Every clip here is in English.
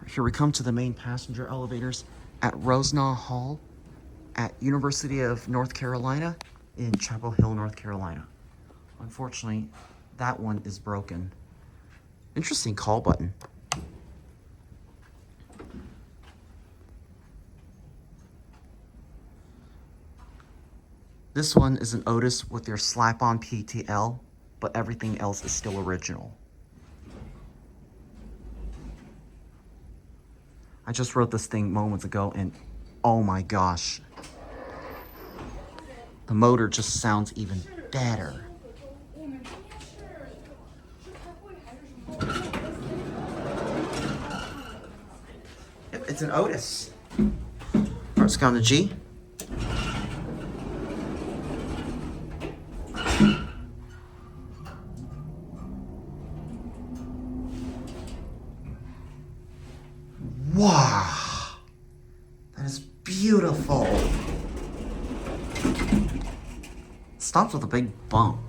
Here we come to the main passenger elevators at Rosenau Hall at University of North Carolina in Chapel Hill, North Carolina. Unfortunately, that one is broken. Interesting call button. This one is an Otis with their slap-on PTL, but everything else is still original. I just wrote this thing moments ago and oh my gosh. The motor just sounds even better. Yep, it's an Otis. Alright, let's go on the G. Wow, that is beautiful. Stops with a big bump.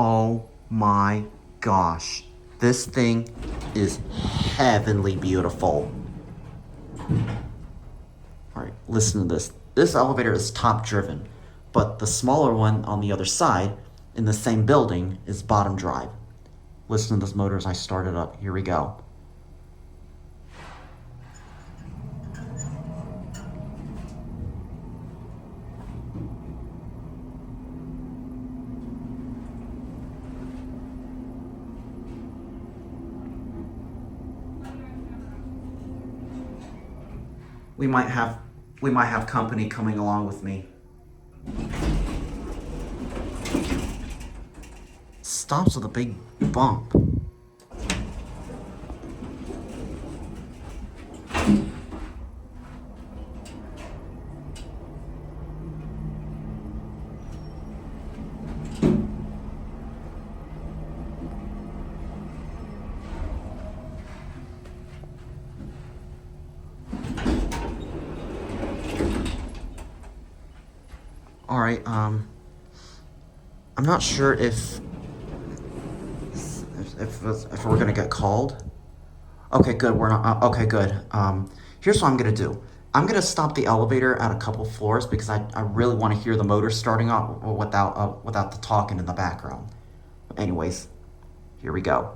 Oh my gosh, this thing is heavenly beautiful. All right, listen to this. This elevator is top driven, but the smaller one on the other side in the same building is bottom drive. Listen to this motor as I start it up. Here we go. We might have company coming along with me. Stops with a big bump. All right, I'm not sure if we're gonna get called. Okay, good. We're not. Okay, good. Here's what I'm gonna do. I'm gonna stop the elevator at a couple floors because I really want to hear the motor starting up without the talking in the background. Anyways, here we go.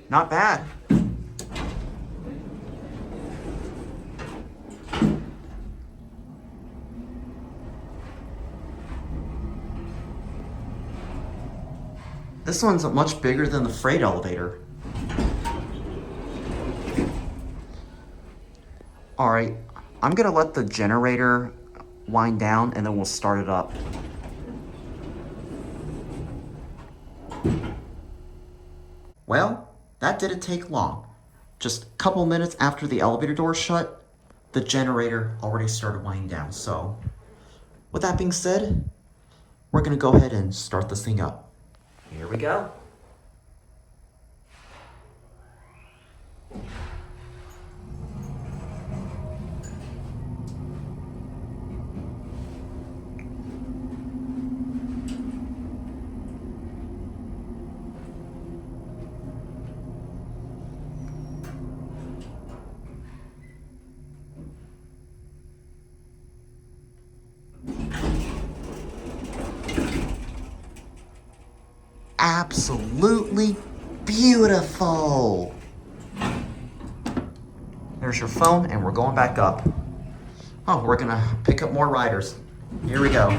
Not bad. This one's much bigger than the freight elevator. All right, I'm gonna let the generator wind down and then we'll start it up. Well, that didn't take long. Just a couple minutes after the elevator door shut, the generator already started winding down. So, with that being said, we're gonna go ahead and start this thing up. Here we go. Absolutely beautiful. There's your phone and we're going back up. Oh, we're gonna pick up more riders. Here we go.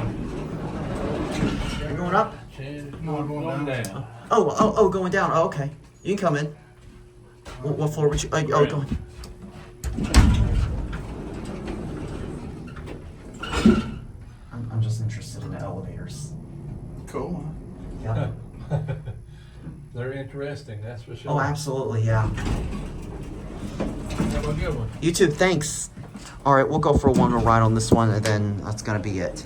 You're going up? No, I'm going down. Oh, going down. Oh, okay. You can come in. What floor would you? Oh, go in. cool. Yeah. They're interesting, that's for sure. Oh, absolutely, yeah. Have a good one. You too, thanks. All right, we'll go for one more ride on this one, and then that's gonna be it.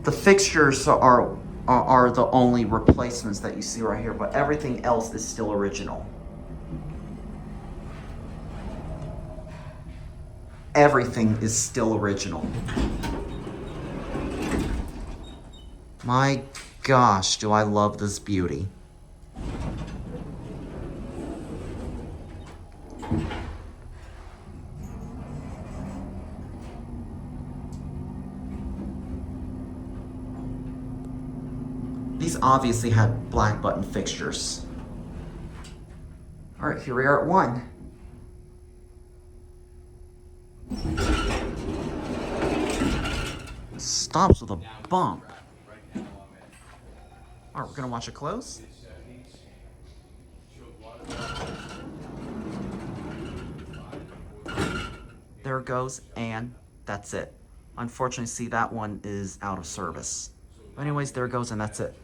The fixtures are the only replacements that you see right here, but everything else is still original. Everything is still original. My gosh, do I love this beauty. These obviously had black button fixtures. All right, here we are at 1. Stops with a bump. All right, we're gonna watch it close. There it goes, and that's it. Unfortunately, see, that one is out of service. Anyways, there it goes, and that's it.